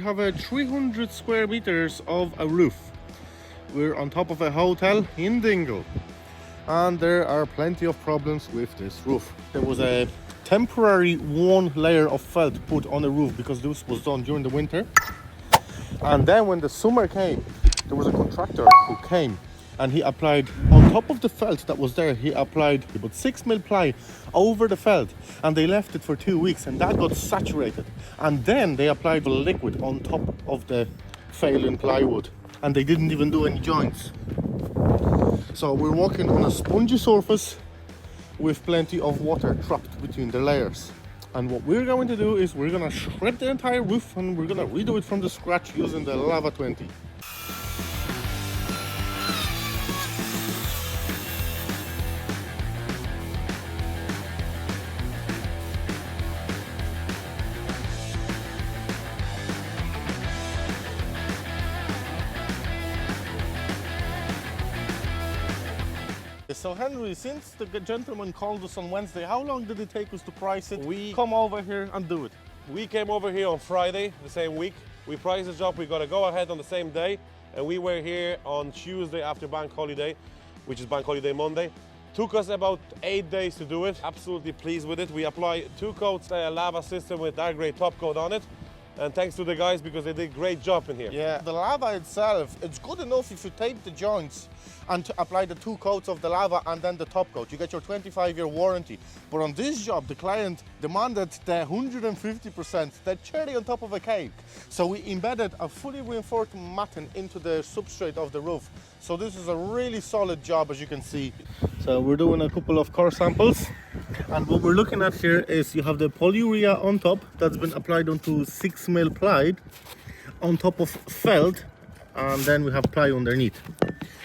have a 300 square meters of a roof. We're on top of a hotel in Dingle, and there are plenty of problems with this roof. There was a temporary one layer of felt put on the roof because this was done during the winter, and then when the summer came, there was a contractor who came and he applied on top of the felt that was there. He applied about 6mm ply over the felt, and they left it for 2 weeks, and that got saturated, and then they applied the liquid on top of the failing plywood, and they didn't even do any joints. So we're working on a spongy surface with plenty of water trapped between the layers. And what we're going to do is we're going to strip the entire roof, and we're going to redo it from the scratch using the Lava 20. So Henry, since the gentleman called us on Wednesday, how long did it take us to price it? We come over here and do it. We came over here on Friday, the same week. We priced the job, we got to go ahead on the same day, and we were here on Tuesday after bank holiday, which is bank holiday Monday. Took us about 8 days to do it. Absolutely pleased with it. We applied 2 coats, a lava system with dark grey top coat on it. And thanks to the guys because they did a great job in here. Yeah, the lava itself, it's good enough if you tape the joints and to apply the 2 coats of the lava and then the top coat. You get your 25-year warranty. But on this job, the client demanded the 150%, the cherry on top of a cake. So we embedded a fully reinforced matting into the substrate of the roof. So this is a really solid job, as you can see. So we're doing a couple of core samples. And what we're looking at here is you have the polyurea on top that's been applied onto 6mm ply on top of felt, and then we have ply underneath.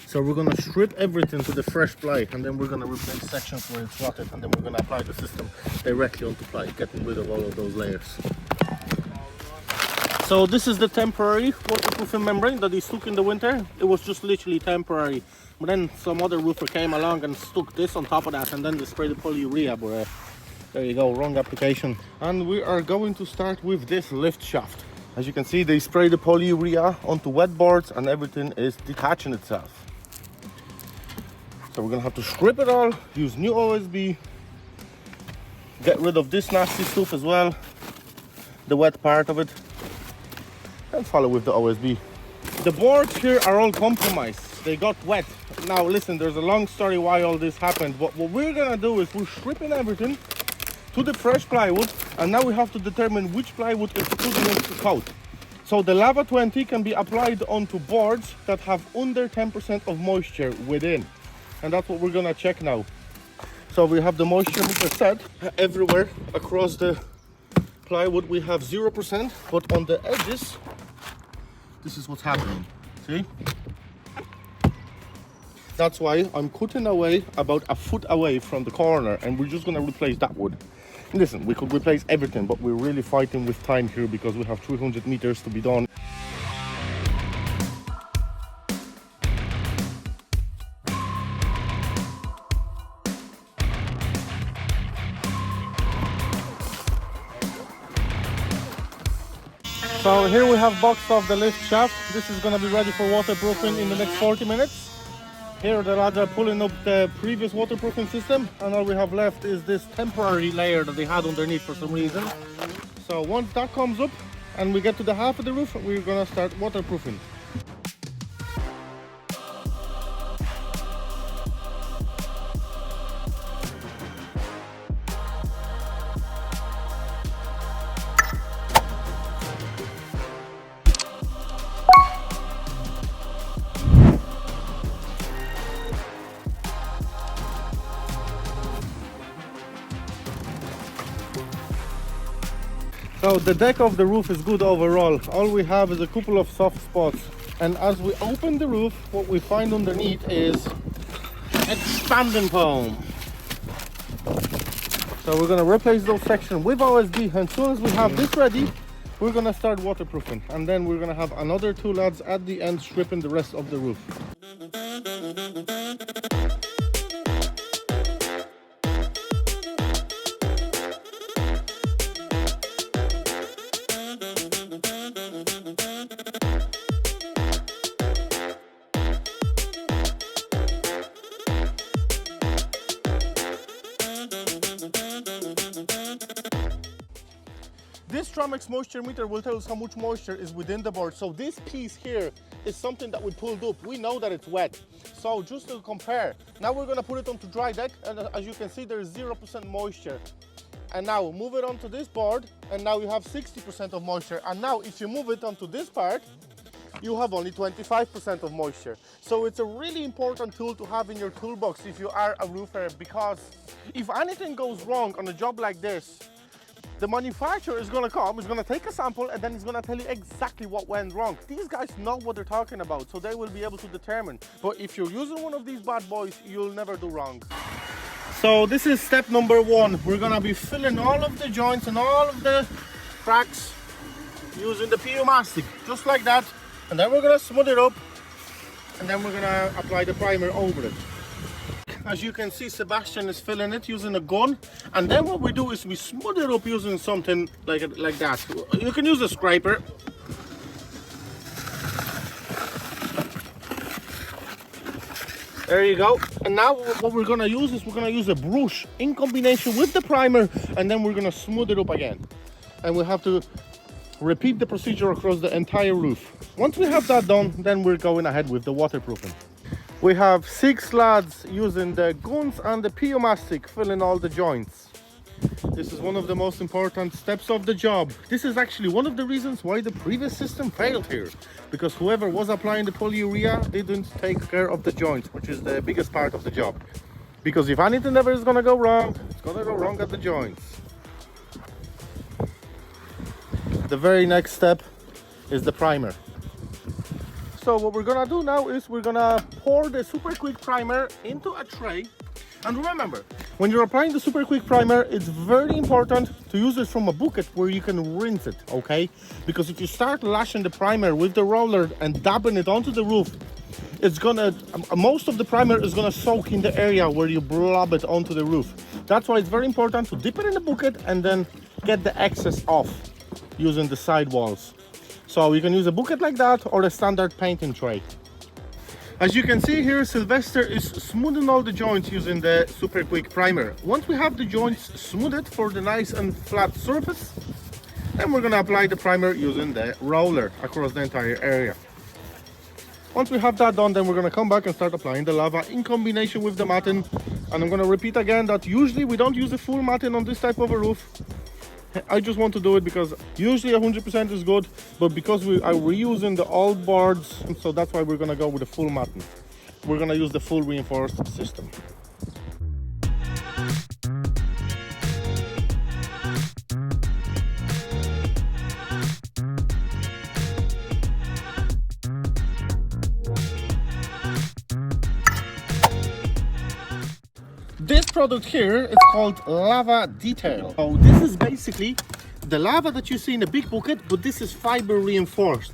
So we're going to strip everything to the fresh ply, and then we're going to replace sections where it's rotted, and then we're going to apply the system directly onto ply, getting rid of all of those layers. So this is the temporary waterproofing membrane that is stuck in the winter. It was just literally temporary. But then some other roofer came along and stuck this on top of that, and then they sprayed the polyurea. But there you go, wrong application. And we are going to start with this lift shaft. As you can see, they spray the polyurea onto wet boards and everything is detaching itself. So we're gonna have to strip it all, use new OSB, get rid of this nasty stuff as well, the wet part of it, and follow with the OSB. The boards here are all compromised. They got wet. Now listen, there's a long story why all this happened, but what we're gonna do is we're stripping everything to the fresh plywood, and now we have to determine which plywood is good enough to coat. So the Lava 20 can be applied onto boards that have under 10% of moisture within, and that's what we're gonna check now. So we have the moisture meter set everywhere across the plywood. We have 0%, but on the edges, this is what's happening. See? That's why I'm cutting away about a foot away from the corner, and we're just gonna replace that wood. Listen, we could replace everything, but we're really fighting with time here because we have 300 meters to be done. So here we have boxed off the lift shaft. This is gonna be ready for waterproofing in the next 40 minutes. Here the lads are pulling up the previous waterproofing system, and all we have left is this temporary layer that they had underneath for some reason. So once that comes up and we get to the half of the roof, we're gonna start waterproofing. So the deck of the roof is good overall. All we have is a couple of soft spots. And as we open the roof, what we find underneath is expanding foam. So we're going to replace those sections with OSB. And as soon as we have this ready, we're going to start waterproofing. And then we're going to have another 2 lads at the end stripping the rest of the roof. Ultramex moisture meter will tell us how much moisture is within the board. So this piece here is something that we pulled up. We know that it's wet. So just to compare, now we're gonna put it onto dry deck, and as you can see, there's 0% moisture. And now move it onto this board, and now you have 60% of moisture. And now if you move it onto this part, you have only 25% of moisture. So it's a really important tool to have in your toolbox if you are a roofer, because if anything goes wrong on a job like this, the manufacturer is gonna come, is gonna take a sample, and then he's gonna tell you exactly what went wrong. These guys know what they're talking about, so they will be able to determine. But if you're using one of these bad boys, you'll never do wrong. So this is step number 1. We're gonna be filling all of the joints and all of the cracks using the PU mastic, just like that. And then we're gonna smooth it up, and then we're gonna apply the primer over it. As you can see, Sebastian is filling it using a gun, and then what we do is we smooth it up using something like that. You can use a scraper. There you go. And now what we're gonna use is we're gonna use a brush in combination with the primer, and then we're gonna smooth it up again. And we have to repeat the procedure across the entire roof. Once we have that done, then we're going ahead with the waterproofing. We have 6 lads using the guns and the PU mastic filling all the joints. This is one of the most important steps of the job. This is actually one of the reasons why the previous system failed here, because whoever was applying the polyurea didn't take care of the joints, which is the biggest part of the job. Because if anything ever is gonna go wrong, it's gonna go wrong at the joints. The very next step is the primer. So what we're gonna do now is we're gonna pour the super quick primer into a tray. And remember, when you're applying the super quick primer, it's very important to use it from a bucket where you can rinse it, okay? Because if you start lashing the primer with the roller and dabbing it onto the roof, it's gonna, most of the primer is gonna soak in the area where you blob it onto the roof. That's why it's very important to dip it in the bucket and then get the excess off using the side walls. So you can use a bucket like that or a standard painting tray. As you can see here, Sylvester is smoothing all the joints using the super quick primer. Once we have the joints smoothed for the nice and flat surface, then we're gonna apply the primer using the roller across the entire area. Once we have that done, then we're gonna come back and start applying the lava in combination with the matting. And I'm gonna repeat again that usually we don't use a full matting on this type of a roof. I just want to do it because usually 100% is good, but because we are reusing the old boards, so that's why we're gonna go with the full matting. We're gonna use the full reinforced system. This product here, it's called lava detail. So this is basically the lava that you see in a big bucket, but this is fiber reinforced.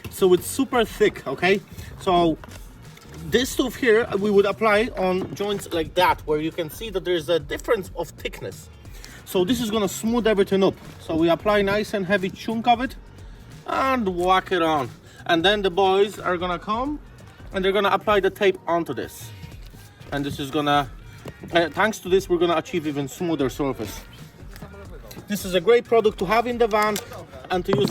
So it's super thick, okay? So this stuff here we would apply on joints like that, where you can see that there's a difference of thickness. So this is gonna smooth everything up. So we apply nice and heavy chunk of it and whack it on. And then the boys are gonna come and they're gonna apply the tape onto this. And this is gonna, thanks to this, we're gonna achieve even smoother surface. This is a great product to have in the van and to use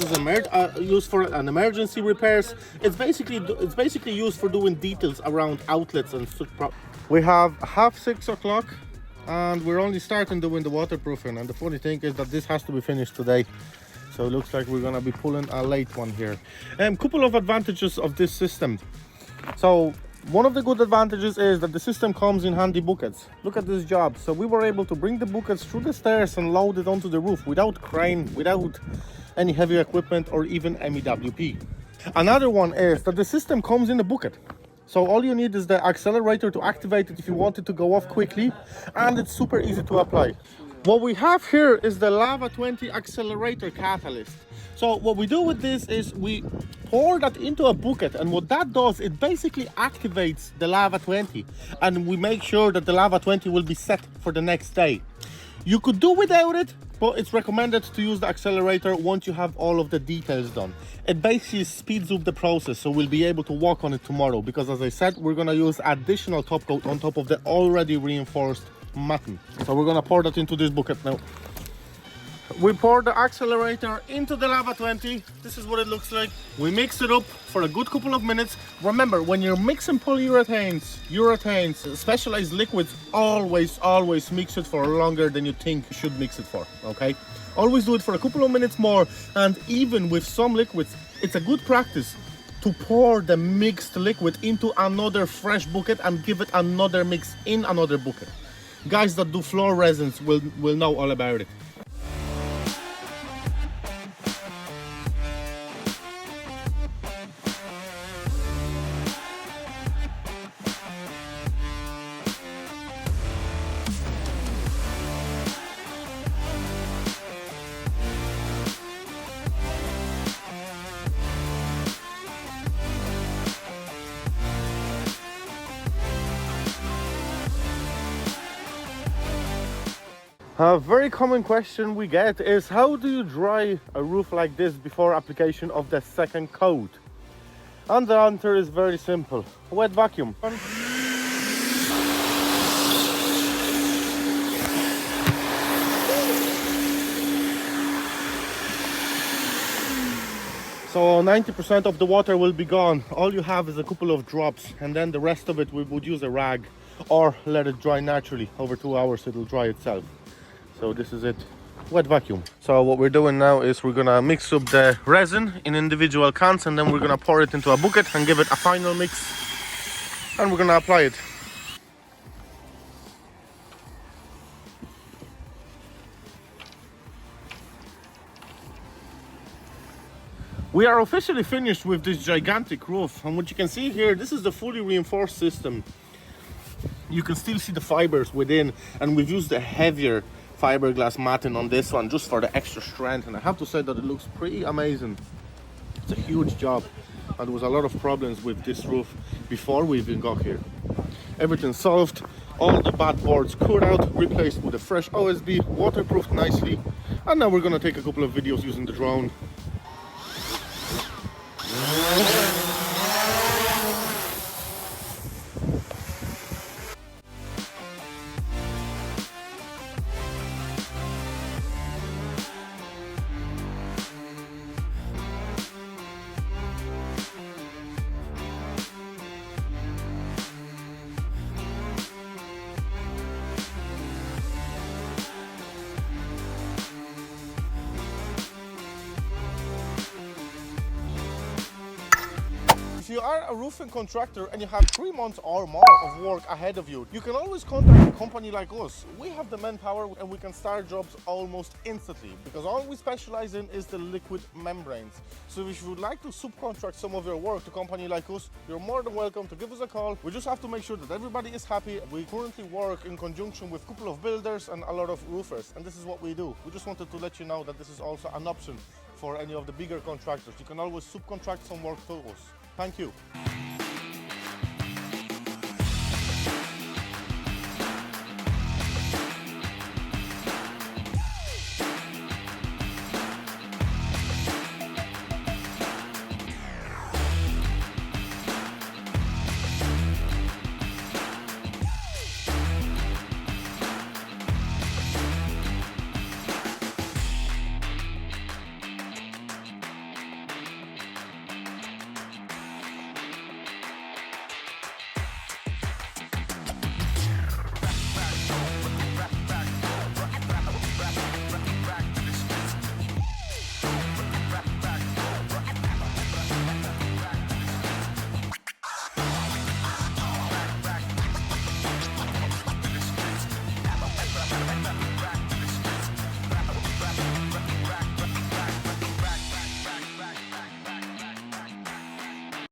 as use for an emergency repairs. It's basically used for doing details around outlets and such. We have 6 o'clock and we're only starting doing the waterproofing. And the funny thing is that this has to be finished today. So it looks like we're gonna be pulling a late one here. Couple of advantages of this system. So one of the good advantages is that the system comes in handy buckets. Look at this job. So we were able to bring the buckets through the stairs and load it onto the roof without crane, without any heavy equipment or even MEWP. Another one is that the system comes in a bucket. So all you need is the accelerator to activate it if you want it to go off quickly, and it's super easy to apply. What we have here is the Lava 20 accelerator catalyst. So what we do with this is we pour that into a bucket, and what that does, it basically activates the Lava 20, and we make sure that the Lava 20 will be set for the next day. You could do without it, but it's recommended to use the accelerator once you have all of the details done. It basically speeds up the process, so we'll be able to work on it tomorrow, because as I said, we're gonna use additional top coat on top of the already reinforced matting. So we're gonna pour that into this bucket now. We pour the accelerator into the lava 20. This is what it looks like. We mix it up for a good couple of minutes. Remember, when you're mixing urethanes, specialized liquids, always mix it for longer than you think you should mix it for, okay? Always do it for a couple of minutes more. And even with some liquids, it's a good practice to pour the mixed liquid into another fresh bucket and give it another mix in another bucket. Guys that do floor resins will know all about it. A very common question we get is, how do you dry a roof like this before application of the second coat? And the answer is very simple: wet vacuum. So 90% of the water will be gone. All you have is a couple of drops, and then the rest of it we would use a rag or let it dry naturally. Over 2 hours it'll dry itself. So this is it, wet vacuum. So what we're doing now is we're gonna mix up the resin in individual cans, and then we're gonna pour it into a bucket and give it a final mix, and we're gonna apply it. We are officially finished with this gigantic roof, and what you can see here, this is the fully reinforced system. You can still see the fibers within, and we've used a heavier fiberglass matting on this one just for the extra strength, and I have to say that it looks pretty amazing. It's a huge job, and there was a lot of problems with this roof before we even got here. Everything solved, all the bad boards cut out, replaced with a fresh OSB, waterproofed nicely, and now we're gonna take a couple of videos using the drone. If you are a roofing contractor and you have 3 months or more of work ahead of you, you can always contact a company like us. We have the manpower and we can start jobs almost instantly, because all we specialize in is the liquid membranes. So if you would like to subcontract some of your work to a company like us, you're more than welcome to give us a call. We just have to make sure that everybody is happy. We currently work in conjunction with a couple of builders and a lot of roofers, and this is what we do. We just wanted to let you know that this is also an option for any of the bigger contractors. You can always subcontract some work to us. Thank you.